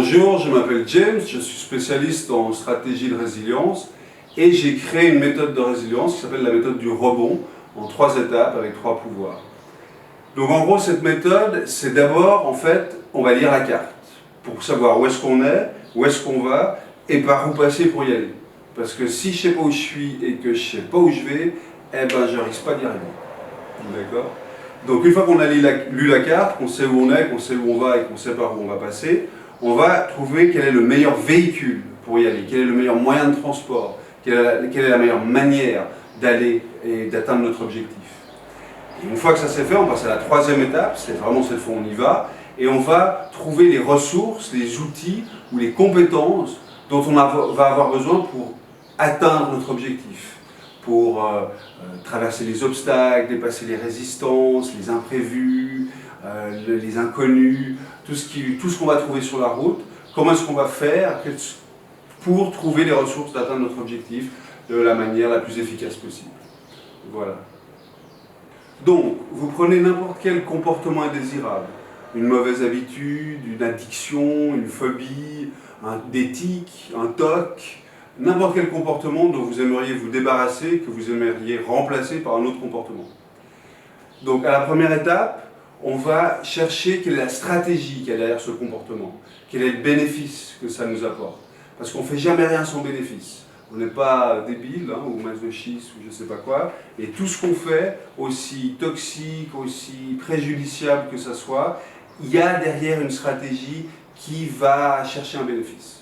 Bonjour, je m'appelle James, je suis spécialiste en stratégie de résilience et j'ai créé une méthode de résilience qui s'appelle la méthode du rebond en 3 étapes avec 3 pouvoirs. Donc en gros cette méthode, c'est d'abord en fait, on va lire la carte pour savoir où est-ce qu'on est, où est-ce qu'on va et par où passer pour y aller. Parce que si je ne sais pas où je suis et que je ne sais pas où je vais, eh ben je risque pas d'y arriver. D'accord ? Donc une fois qu'on a lu la carte, qu'on sait où on est, qu'on sait où on va et qu'on sait par où on va passer, on va trouver quel est le meilleur véhicule pour y aller, quel est le meilleur moyen de transport, quelle est la meilleure manière d'aller et d'atteindre notre objectif. Et une fois que ça c'est fait, on passe à la 3e étape, c'est vraiment cette fois on y va, et on va trouver les ressources, les outils ou les compétences dont on va avoir besoin pour atteindre notre objectif, pour traverser les obstacles, dépasser les résistances, les imprévus, les inconnus, tout ce qu'on va trouver sur la route, comment est-ce qu'on va faire pour trouver les ressources d'atteindre notre objectif de la manière la plus efficace possible. Voilà. Donc, vous prenez n'importe quel comportement indésirable, une mauvaise habitude, une addiction, une phobie, des tics, un TOC, n'importe quel comportement dont vous aimeriez vous débarrasser, que vous aimeriez remplacer par un autre comportement. Donc à la première étape, on va chercher quelle est la stratégie qu'il y a derrière ce comportement, quel est le bénéfice que ça nous apporte. Parce qu'on ne fait jamais rien sans bénéfice. On n'est pas débile ou masochiste ou je ne sais pas quoi. Et tout ce qu'on fait, aussi toxique, aussi préjudiciable que ça soit, il y a derrière une stratégie qui va chercher un bénéfice.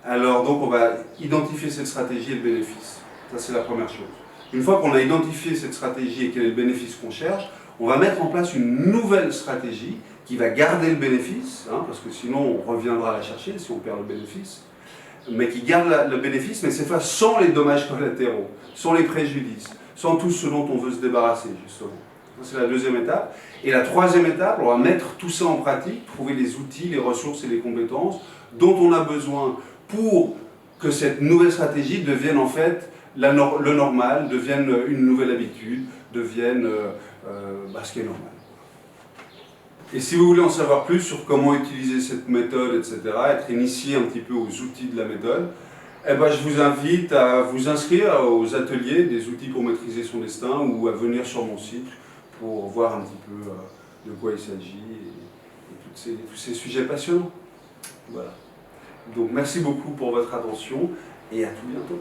Alors donc on va identifier cette stratégie et le bénéfice. Ça c'est la première chose. Une fois qu'on a identifié cette stratégie et quel est le bénéfice qu'on cherche, on va mettre en place une nouvelle stratégie qui va garder le bénéfice, parce que sinon on reviendra la chercher si on perd le bénéfice, mais qui garde le bénéfice, mais cette fois sans les dommages collatéraux, sans les préjudices, sans tout ce dont on veut se débarrasser justement. C'est la 2e étape. Et la 3e étape, on va mettre tout ça en pratique, trouver les outils, les ressources et les compétences dont on a besoin pour que cette nouvelle stratégie devienne en fait le normal, devienne une nouvelle habitude, devienne ce qui est normal. Et si vous voulez en savoir plus sur comment utiliser cette méthode, etc., être initié un petit peu aux outils de la méthode, je vous invite à vous inscrire aux ateliers des outils pour maîtriser son destin ou à venir sur mon site pour voir un petit peu de quoi il s'agit et tous ces sujets passionnants. Voilà. Donc merci beaucoup pour votre attention et à tout bientôt.